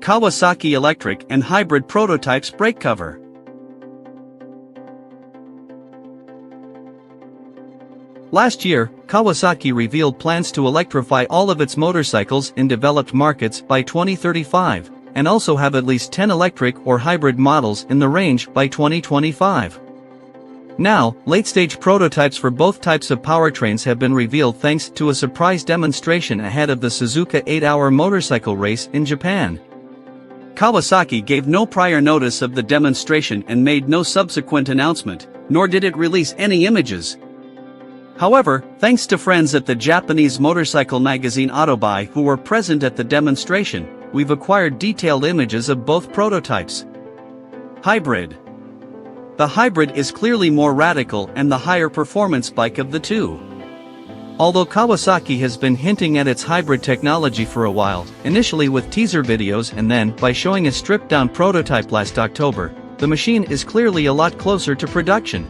Kawasaki electric and hybrid prototypes brake cover. Last year, Kawasaki revealed plans to electrify all of its motorcycles in developed markets by 2035, and also have at least 10 electric or hybrid models in the range by 2025. Now, late-stage prototypes for both types of powertrains have been revealed thanks to a surprise demonstration ahead of the Suzuka 8-hour motorcycle race in Japan. Kawasaki gave no prior notice of the demonstration and made no subsequent announcement, nor did it release any images. However, thanks to friends at the Japanese motorcycle magazine Autobuy who were present at the demonstration, we've acquired detailed images of both prototypes. Hybrid. The hybrid is clearly more radical and the higher performance bike of the two. Although Kawasaki has been hinting at its hybrid technology for a while, initially with teaser videos and then by showing a stripped-down prototype last October, the machine is clearly a lot closer to production.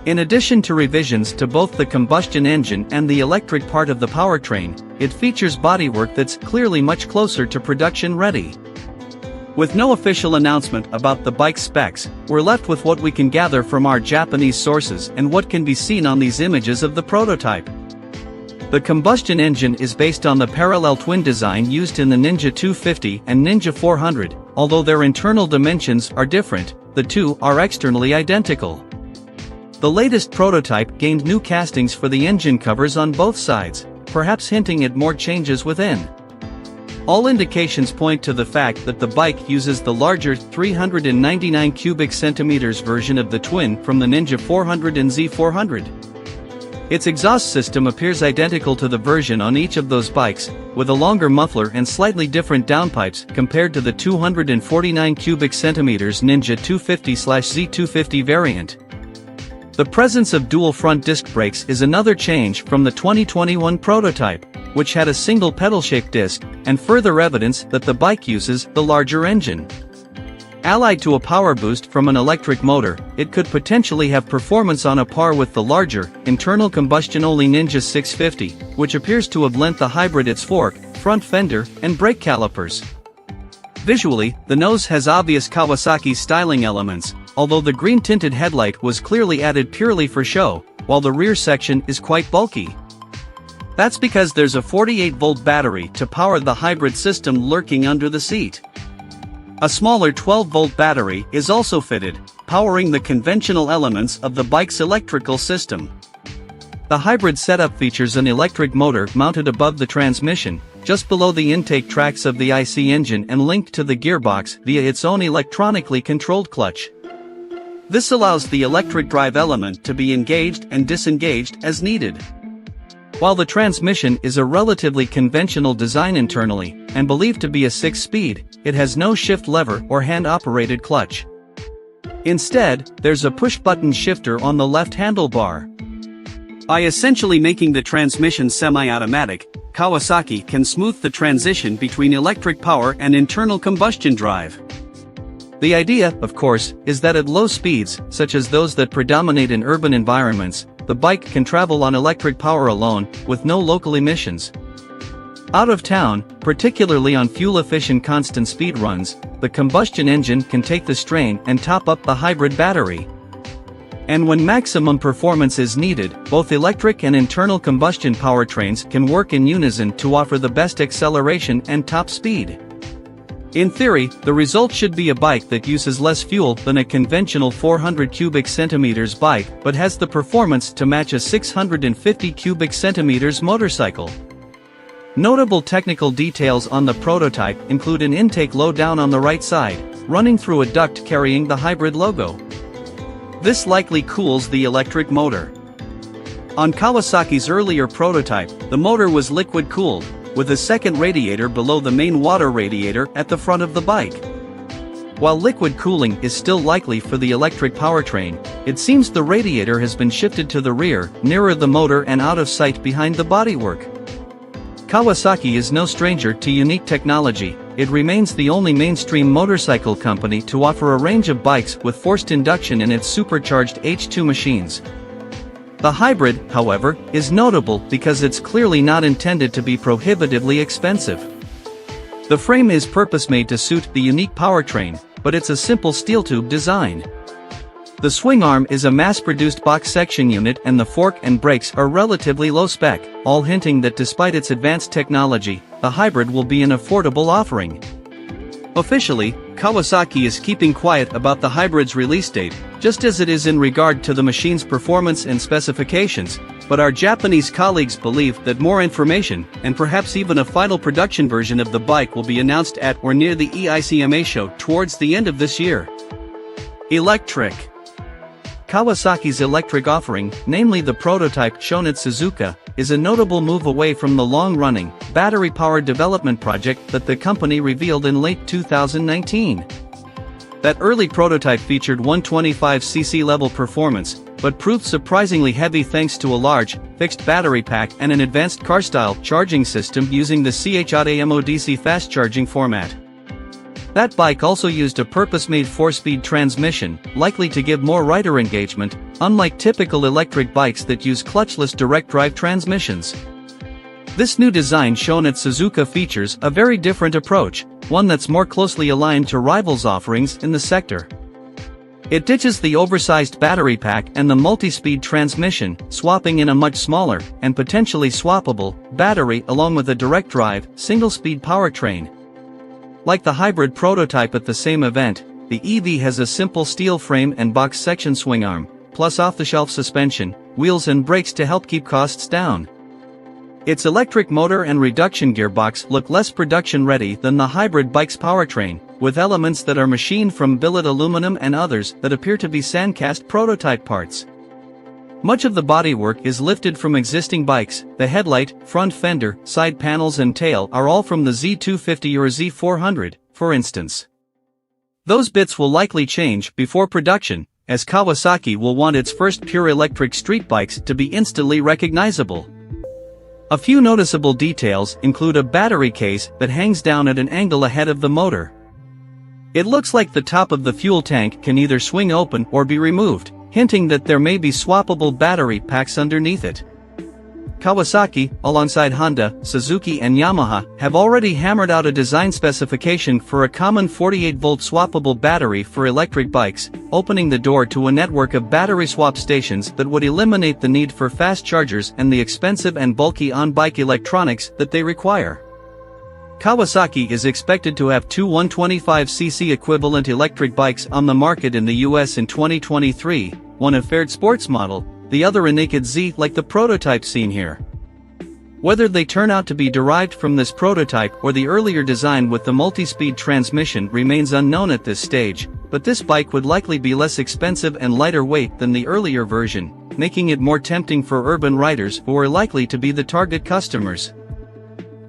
In addition to revisions to both the combustion engine and the electric part of the powertrain, it features bodywork that's clearly much closer to production ready. With no official announcement about the bike's specs, we're left with what we can gather from our Japanese sources and what can be seen on these images of the prototype. The combustion engine is based on the parallel twin design used in the Ninja 250 and Ninja 400, although their internal dimensions are different, the two are externally identical. The latest prototype gained new castings for the engine covers on both sides, perhaps hinting at more changes within. All indications point to the fact that the bike uses the larger 399 cubic centimeters version of the twin from the Ninja 400 and Z400. Its exhaust system appears identical to the version on each of those bikes, with a longer muffler and slightly different downpipes compared to the 249 cubic centimeters Ninja 250/Z250 variant. The presence of dual front disc brakes is another change from the 2021 prototype, which had a single pedal-shaped disc, and further evidence that the bike uses the larger engine. Allied to a power boost from an electric motor, it could potentially have performance on a par with the larger, internal combustion-only Ninja 650, which appears to have lent the hybrid its fork, front fender, and brake calipers. Visually, the nose has obvious Kawasaki styling elements, although the green-tinted headlight was clearly added purely for show, while the rear section is quite bulky. That's because there's a 48-volt battery to power the hybrid system lurking under the seat. A smaller 12-volt battery is also fitted, powering the conventional elements of the bike's electrical system. The hybrid setup features an electric motor mounted above the transmission, just below the intake tracks of the IC engine and linked to the gearbox via its own electronically controlled clutch. This allows the electric drive element to be engaged and disengaged as needed. While the transmission is a relatively conventional design internally, and believed to be a 6-speed, it has no shift lever or hand-operated clutch. Instead, there's a push-button shifter on the left handlebar. By essentially making the transmission semi-automatic, Kawasaki can smooth the transition between electric power and internal combustion drive. The idea, of course, is that at low speeds, such as those that predominate in urban environments, the bike can travel on electric power alone, with no local emissions. Out of town, particularly on fuel-efficient constant speed runs, the combustion engine can take the strain and top up the hybrid battery. And when maximum performance is needed, both electric and internal combustion powertrains can work in unison to offer the best acceleration and top speed. In theory, the result should be a bike that uses less fuel than a conventional 400 cubic centimeters bike but has the performance to match a 650 cubic centimeters motorcycle. Notable technical details on the prototype include an intake low-down on the right side, running through a duct carrying the hybrid logo. This likely cools the electric motor. On Kawasaki's earlier prototype, the motor was liquid-cooled, with a second radiator below the main water radiator at the front of the bike. While liquid cooling is still likely for the electric powertrain, it seems the radiator has been shifted to the rear, nearer the motor and out of sight behind the bodywork. Kawasaki is no stranger to unique technology. It remains the only mainstream motorcycle company to offer a range of bikes with forced induction in its supercharged H2 machines. The hybrid, however, is notable because it's clearly not intended to be prohibitively expensive. The frame is purpose-made to suit the unique powertrain, but it's a simple steel tube design. The swing arm is a mass-produced box section unit and the fork and brakes are relatively low-spec, all hinting that despite its advanced technology, the hybrid will be an affordable offering. Officially, Kawasaki is keeping quiet about the hybrid's release date, just as it is in regard to the machine's performance and specifications, but our Japanese colleagues believe that more information, and perhaps even a final production version of the bike will be announced at or near the EICMA show towards the end of this year. Electric. Kawasaki's electric offering, namely the prototype shown at Suzuka, is a notable move away from the long-running, battery-powered development project that the company revealed in late 2019. That early prototype featured 125cc level performance, but proved surprisingly heavy thanks to a large, fixed battery pack and an advanced car-style charging system using the CHAdeMO fast charging format. That bike also used a purpose-made 4-speed transmission, likely to give more rider engagement, unlike typical electric bikes that use clutchless direct-drive transmissions. This new design shown at Suzuka features a very different approach, one that's more closely aligned to rivals' offerings in the sector. It ditches the oversized battery pack and the multi-speed transmission, swapping in a much smaller, and potentially swappable, battery along with a direct-drive, single-speed powertrain. Like the hybrid prototype at the same event, the EV has a simple steel frame and box section swing arm, plus off-the-shelf suspension, wheels and brakes to help keep costs down. Its electric motor and reduction gearbox look less production-ready than the hybrid bike's powertrain, with elements that are machined from billet aluminum and others that appear to be sandcast prototype parts. Much of the bodywork is lifted from existing bikes. The headlight, front fender, side panels and tail are all from the Z250 or Z400, for instance. Those bits will likely change before production, as Kawasaki will want its first pure electric street bikes to be instantly recognizable. A few noticeable details include a battery case that hangs down at an angle ahead of the motor. It looks like the top of the fuel tank can either swing open or be removed, hinting that there may be swappable battery packs underneath it. Kawasaki, alongside Honda, Suzuki and Yamaha, have already hammered out a design specification for a common 48-volt swappable battery for electric bikes, opening the door to a network of battery swap stations that would eliminate the need for fast chargers and the expensive and bulky on-bike electronics that they require. Kawasaki is expected to have two 125cc equivalent electric bikes on the market in the US in 2023, one a fared sports model, the other a naked Z like the prototype seen here. Whether they turn out to be derived from this prototype or the earlier design with the multi-speed transmission remains unknown at this stage, but this bike would likely be less expensive and lighter weight than the earlier version, making it more tempting for urban riders who are likely to be the target customers.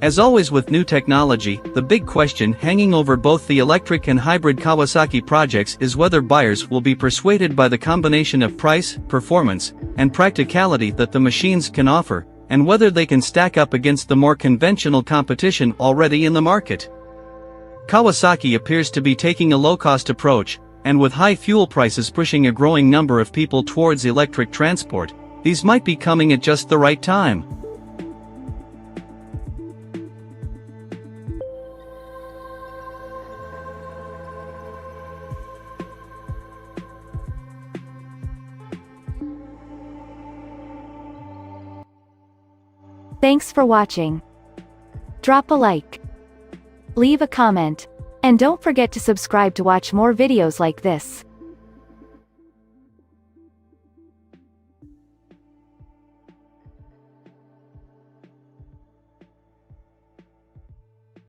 As always with new technology, the big question hanging over both the electric and hybrid Kawasaki projects is whether buyers will be persuaded by the combination of price, performance, and practicality that the machines can offer, and whether they can stack up against the more conventional competition already in the market. Kawasaki appears to be taking a low-cost approach, and with high fuel prices pushing a growing number of people towards electric transport, these might be coming at just the right time. Thanks for watching. Drop a like, leave a comment, and don't forget to subscribe to watch more videos like this.